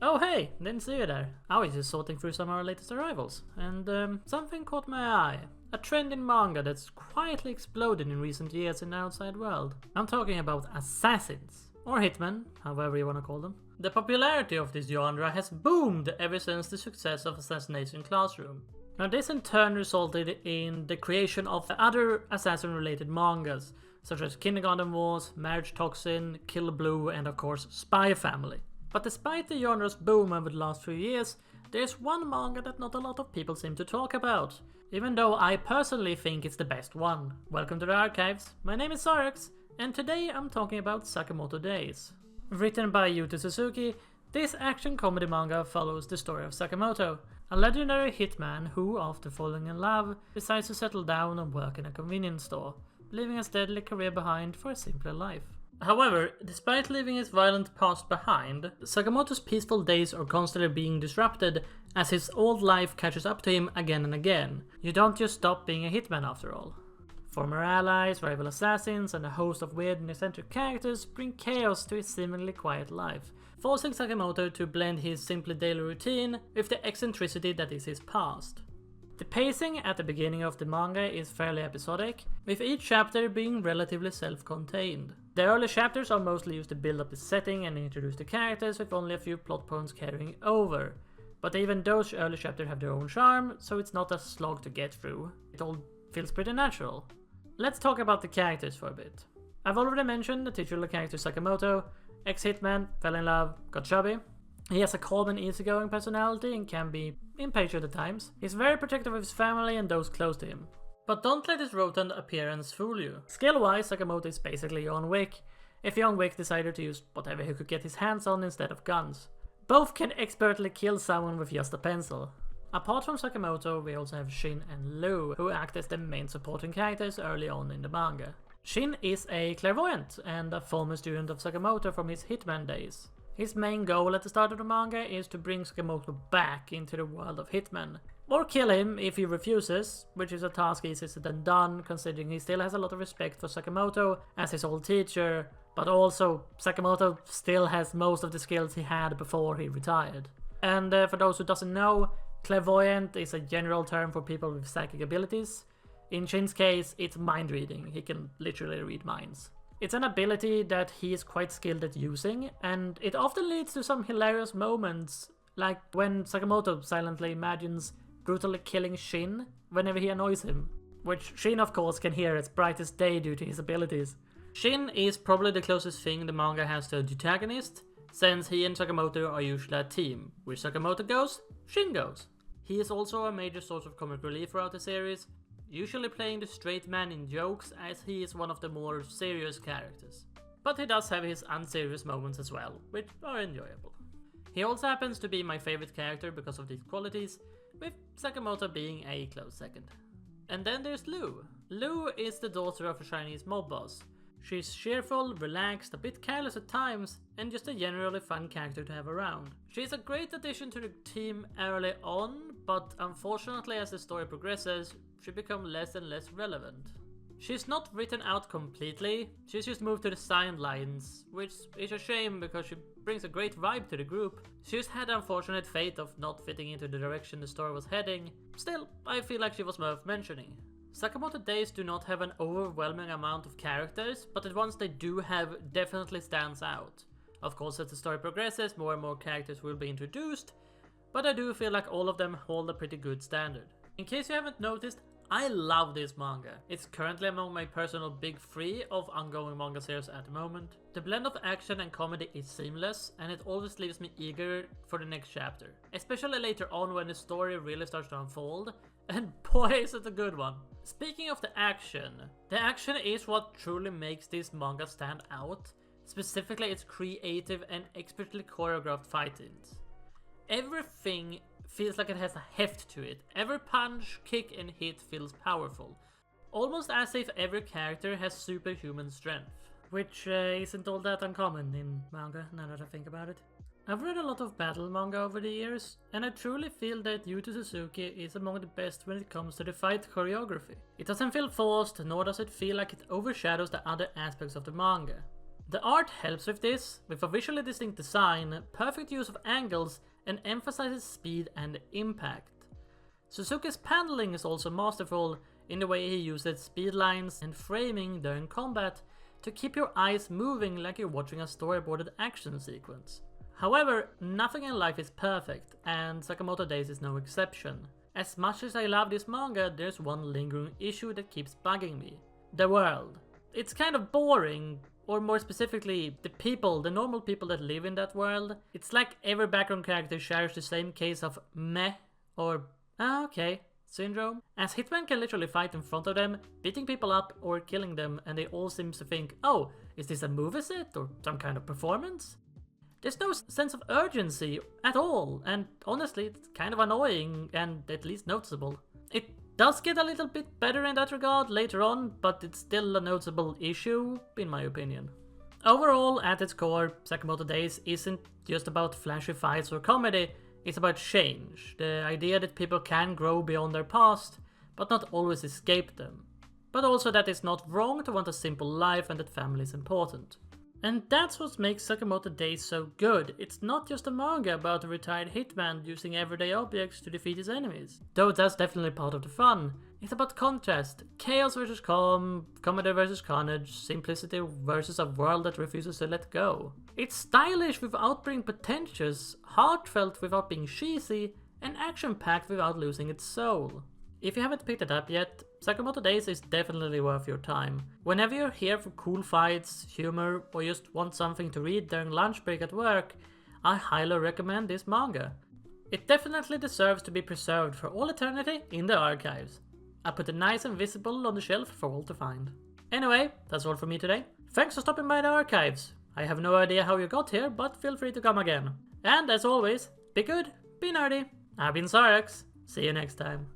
Oh hey, didn't see you there. I was just sorting through some of our latest arrivals, and something caught my eye. A trend in manga that's quietly exploded in recent years in the outside world. I'm talking about assassins, or hitmen, however you wanna call them. The popularity of this genre has boomed ever since the success of Assassination Classroom. Now this in turn resulted in the creation of other assassin-related mangas, such as Kindergarten Wars, Marriage Toxin, Kill Blue, and of course Spy Family. But despite the genre's boom over the last few years, there's one manga that not a lot of people seem to talk about, even though I personally think it's the best one. Welcome to the archives, my name is Sarex, and today I'm talking about Sakamoto Days. Written by Yuto Suzuki, this action comedy manga follows the story of Sakamoto, a legendary hitman who, after falling in love, decides to settle down and work in a convenience store, leaving his deadly career behind for a simpler life. However, despite leaving his violent past behind, Sakamoto's peaceful days are constantly being disrupted as his old life catches up to him again and again. You don't just stop being a hitman after all. Former allies, rival assassins, and a host of weird and eccentric characters bring chaos to his seemingly quiet life, forcing Sakamoto to blend his simply daily routine with the eccentricity that is his past. The pacing at the beginning of the manga is fairly episodic, with each chapter being relatively self-contained. The early chapters are mostly used to build up the setting and introduce the characters, with only a few plot points carrying over. But even those early chapters have their own charm, so it's not a slog to get through. It all feels pretty natural. Let's talk about the characters for a bit. I've already mentioned the titular character Sakamoto, ex-hitman, fell in love, got chubby. He has a calm and easygoing personality and can be impatient at times. He's very protective of his family and those close to him. But don't let his rotund appearance fool you. Skill-wise, Sakamoto is basically John Wick, if John Wick decided to use whatever he could get his hands on instead of guns. Both can expertly kill someone with just a pencil. Apart from Sakamoto, we also have Shin and Lu, who act as the main supporting characters early on in the manga. Shin is a clairvoyant and a former student of Sakamoto from his Hitman days. His main goal at the start of the manga is to bring Sakamoto back into the world of Hitman, or kill him if he refuses, which is a task easier said than done considering he still has a lot of respect for Sakamoto as his old teacher, but also Sakamoto still has most of the skills he had before he retired. And for those who doesn't know, clairvoyant is a general term for people with psychic abilities. In Shin's case, it's mind reading, he can literally read minds. It's an ability that he is quite skilled at using, and it often leads to some hilarious moments, like when Sakamoto silently imagines brutally killing Shin whenever he annoys him, which Shin of course can hear as bright as day due to his abilities. Shin is probably the closest thing the manga has to a protagonist, since he and Sakamoto are usually a team. Where Sakamoto goes, Shin goes. He is also a major source of comic relief throughout the series, usually playing the straight man in jokes as he is one of the more serious characters. But he does have his unserious moments as well, which are enjoyable. He also happens to be my favorite character because of these qualities, with Sakamoto being a close second. And then there's Lu. Lu is the daughter of a Chinese mob boss. She's cheerful, relaxed, a bit careless at times, and just a generally fun character to have around. She's a great addition to the team early on, but unfortunately as the story progresses, she becomes less and less relevant. She's not written out completely, she's just moved to the sidelines, which is a shame because she brings a great vibe to the group. She's had the unfortunate fate of not fitting into the direction the story was heading. Still, I feel like she was worth mentioning. Sakamoto Days do not have an overwhelming amount of characters, but the ones they do have definitely stands out. Of course, as the story progresses, more and more characters will be introduced, but I do feel like all of them hold a pretty good standard. In case you haven't noticed, I love this manga. It's currently among my personal big three of ongoing manga series at the moment. The blend of action and comedy is seamless, and it always leaves me eager for the next chapter. Especially later on when the story really starts to unfold, and boy is it a good one. Speaking of the action is what truly makes this manga stand out, specifically its creative and expertly choreographed fight-ins. Everything feels like it has a heft to it. Every punch, kick and hit feels powerful. Almost as if every character has superhuman strength. Which isn't all that uncommon in manga, now that I think about it. I've read a lot of battle manga over the years, and I truly feel that Yuto Suzuki is among the best when it comes to the fight choreography. It doesn't feel forced, nor does it feel like it overshadows the other aspects of the manga. The art helps with this, with a visually distinct design, perfect use of angles, and emphasizes speed and impact. Suzuki's paneling is also masterful in the way he uses speed lines and framing during combat to keep your eyes moving like you're watching a storyboarded action sequence. However, nothing in life is perfect, and Sakamoto Days is no exception. As much as I love this manga, there's one lingering issue that keeps bugging me. The world. It's kind of boring, or more specifically, the normal people that live in that world. It's like every background character shares the same case of meh, or okay, syndrome. As Hitman can literally fight in front of them, beating people up or killing them, and they all seem to think, oh, is this a movie set or some kind of performance? There's no sense of urgency at all, and honestly, it's kind of annoying and at least noticeable. It does get a little bit better in that regard later on, but it's still a noticeable issue, in my opinion. Overall, at its core, Sakamoto Days isn't just about flashy fights or comedy, it's about change, the idea that people can grow beyond their past, but not always escape them. But also that it's not wrong to want a simple life and that family is important. And that's what makes Sakamoto Days so good. It's not just a manga about a retired hitman using everyday objects to defeat his enemies. Though that's definitely part of the fun. It's about contrast, chaos versus calm, comedy versus carnage, simplicity versus a world that refuses to let go. It's stylish without being pretentious, heartfelt without being cheesy, and action-packed without losing its soul. If you haven't picked it up yet, Sakamoto Days is definitely worth your time. Whenever you're here for cool fights, humor, or just want something to read during lunch break at work, I highly recommend this manga. It definitely deserves to be preserved for all eternity in the archives. I put it nice and visible on the shelf for all to find. Anyway, that's all for me today. Thanks for stopping by the archives. I have no idea how you got here, but feel free to come again. And as always, be good, be nerdy. I've been Sarax. See you next time.